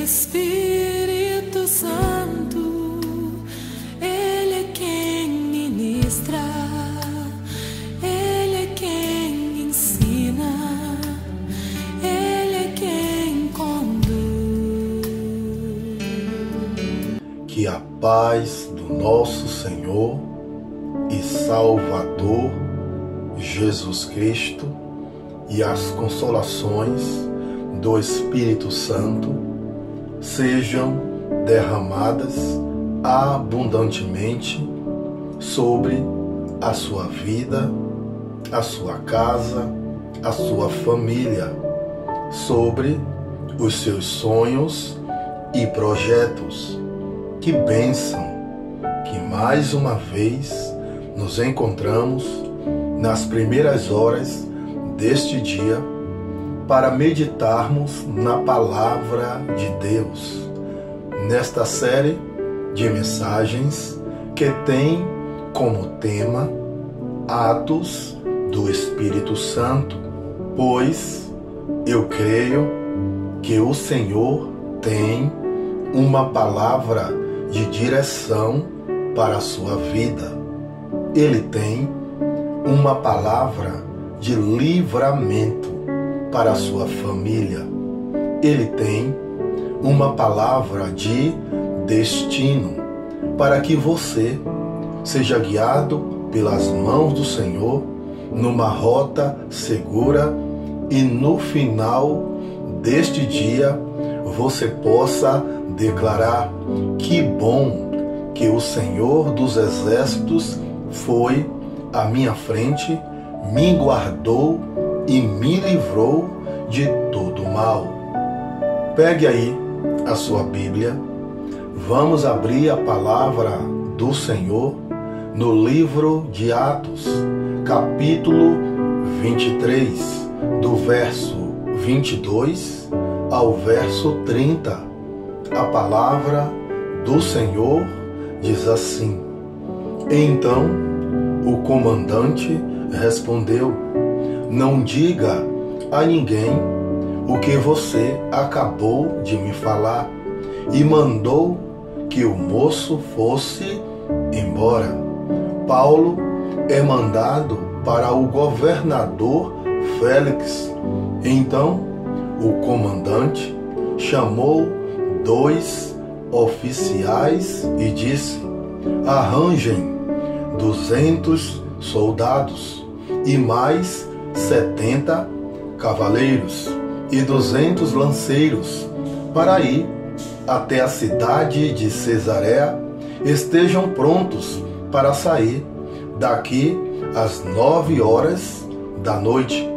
Espírito Santo, Ele é quem ministra, Ele é quem ensina, Ele é quem conduz. Que a paz do nosso Senhor e Salvador Jesus Cristo e as consolações do Espírito Santo sejam derramadas abundantemente sobre a sua vida, a sua casa, a sua família, sobre os seus sonhos e projetos. Que bênção que mais uma vez nos encontramos nas primeiras horas deste dia para meditarmos na Palavra de Deus, nesta série de mensagens que tem como tema Atos do Espírito Santo, pois eu creio que o Senhor tem uma palavra de direção para a sua vida. Ele tem uma palavra de livramento para a sua família. Ele tem uma palavra de destino para que você seja guiado pelas mãos do Senhor numa rota segura e no final deste dia você possa declarar: que bom que o Senhor dos Exércitos foi à minha frente, me guardou e me livrou de todo mal. Pegue aí a sua Bíblia, vamos abrir a palavra do Senhor no livro de Atos, capítulo 23, do verso 22 ao verso 30. A palavra do Senhor diz assim: Então o comandante respondeu: Não diga a ninguém o que você acabou de me falar, e mandou que o moço fosse embora. Paulo é mandado para o governador Félix. Então o comandante chamou 2 oficiais e disse: Arranjem 200 soldados e mais 70 cavaleiros e 200 lanceiros para ir até a cidade de Cesareia. Estejam prontos para sair daqui às 9 horas da noite.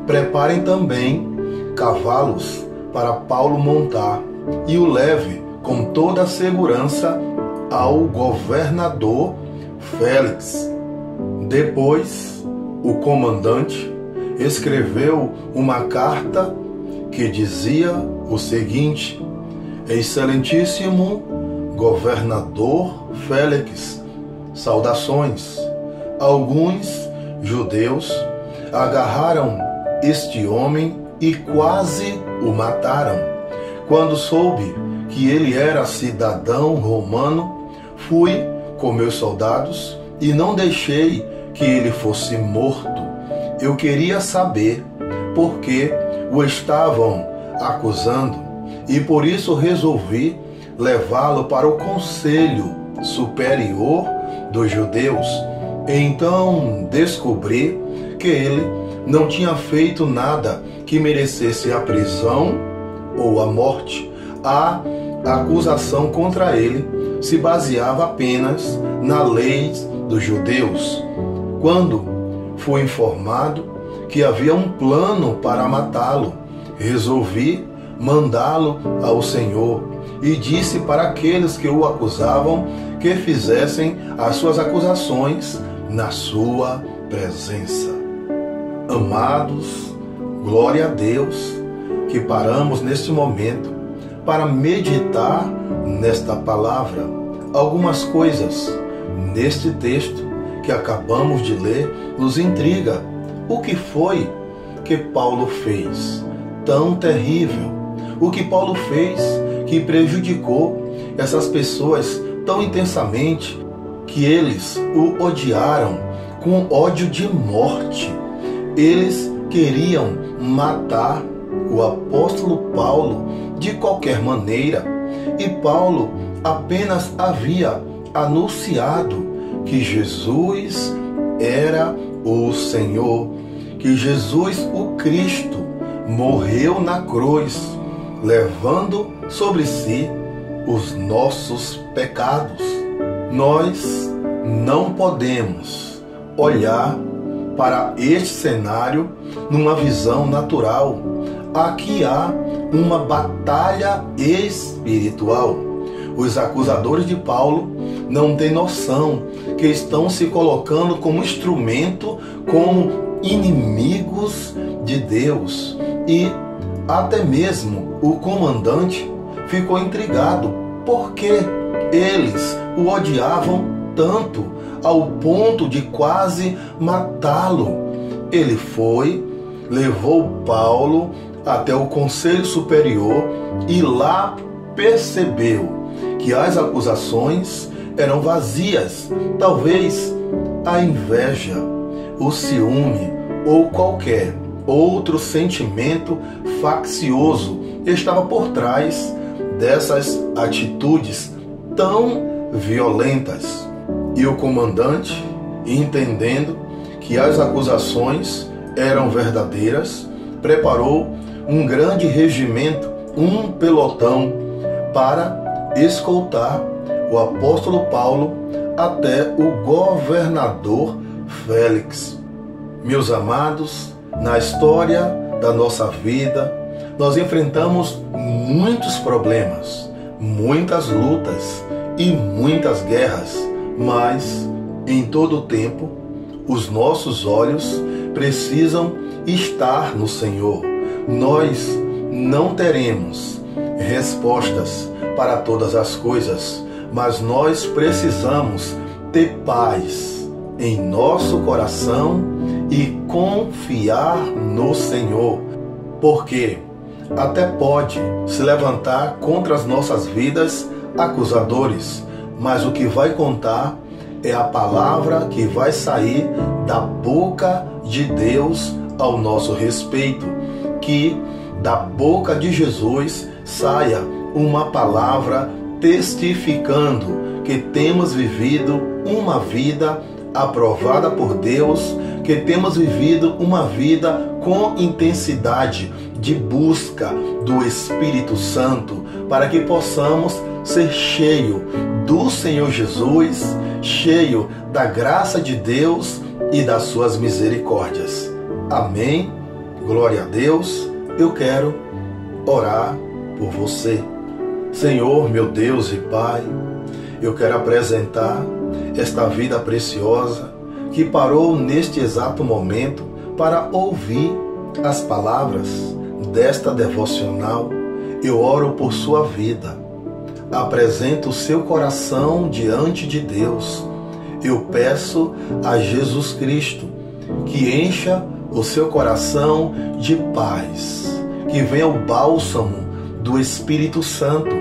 Preparem também cavalos para Paulo montar e o leve com toda a segurança ao governador Félix. Depois, o comandante escreveu uma carta que dizia o seguinte: Excelentíssimo governador Félix, saudações. Alguns judeus agarraram este homem e quase o mataram. Quando soube que ele era cidadão romano, fui com meus soldados e não deixei que ele fosse morto. Eu queria saber por que o estavam acusando e por isso resolvi levá-lo para o Conselho Superior dos Judeus. Então descobri que ele não tinha feito nada que merecesse a prisão ou a morte. A acusação contra ele se baseava apenas na lei dos judeus. Quando fui informado que havia um plano para matá-lo, resolvi mandá-lo ao Senhor e disse para aqueles que o acusavam que fizessem as suas acusações na sua presença. Amados, glória a Deus que paramos neste momento para meditar nesta palavra. Algumas coisas neste texto que acabamos de ler nos intriga. O que foi que Paulo fez tão terrível? O que Paulo fez que prejudicou essas pessoas tão intensamente que eles o odiaram com ódio de morte. Eles queriam matar o apóstolo Paulo de qualquer maneira, e Paulo apenas havia anunciado que Jesus era o Senhor, que Jesus, o Cristo, morreu na cruz, levando sobre si os nossos pecados. Nós não podemos olhar para este cenário numa visão natural. Aqui há uma batalha espiritual. Os acusadores de Paulo não têm noção que estão se colocando como instrumento, como inimigos de Deus. E até mesmo o comandante ficou intrigado porque eles o odiavam tanto ao ponto de quase matá-lo. Ele foi, levou Paulo até o Conselho Superior e lá percebeu que as acusações eram vazias. Talvez a inveja, o ciúme ou qualquer outro sentimento faccioso estava por trás dessas atitudes tão violentas. E o comandante, entendendo que as acusações eram verdadeiras, preparou um grande regimento, um pelotão, para escoltar o apóstolo Paulo até o governador Félix. Meus amados, na história da nossa vida, nós enfrentamos muitos problemas, muitas lutas e muitas guerras, mas em todo o tempo os nossos olhos precisam estar no Senhor. Nós não teremos respostas para todas as coisas, mas nós precisamos ter paz em nosso coração e confiar no Senhor, porque até pode se levantar contra as nossas vidas acusadores, mas o que vai contar é a palavra que vai sair da boca de Deus ao nosso respeito. Que da boca de Jesus saia uma palavra testificando que temos vivido uma vida aprovada por Deus, que temos vivido uma vida com intensidade de busca do Espírito Santo, para que possamos ser cheio do Senhor Jesus, cheio da graça de Deus e das suas misericórdias. Amém? Glória a Deus. Eu quero orar por você. Senhor, meu Deus e Pai, eu quero apresentar esta vida preciosa que parou neste exato momento para ouvir as palavras desta devocional. Eu oro por sua vida. Apresento o seu coração diante de Deus. Eu peço a Jesus Cristo que encha o seu coração de paz, que venha o bálsamo do Espírito Santo,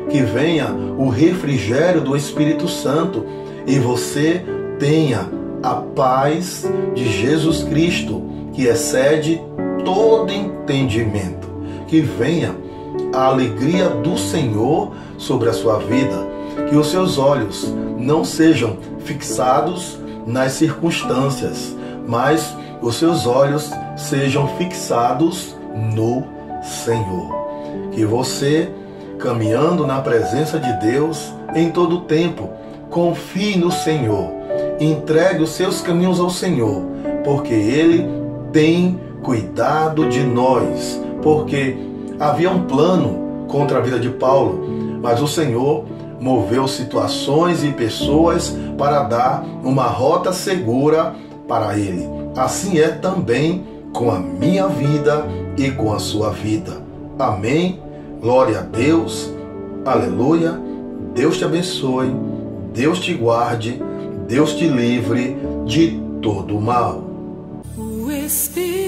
que venha o refrigério do Espírito Santo e você tenha a paz de Jesus Cristo, que excede todo entendimento. Que venha a alegria do Senhor sobre a sua vida, que os seus olhos não sejam fixados nas circunstâncias, mas os seus olhos sejam fixados no Senhor. Que você, caminhando na presença de Deus em todo o tempo, confie no Senhor, entregue os seus caminhos ao Senhor, porque Ele tem cuidado de nós, porque havia um plano contra a vida de Paulo, mas o Senhor moveu situações e pessoas para dar uma rota segura para ele. Assim é também com a minha vida e com a sua vida. Amém? Glória a Deus. Aleluia. Deus te abençoe. Deus te guarde. Deus te livre de todo o mal. O Espírito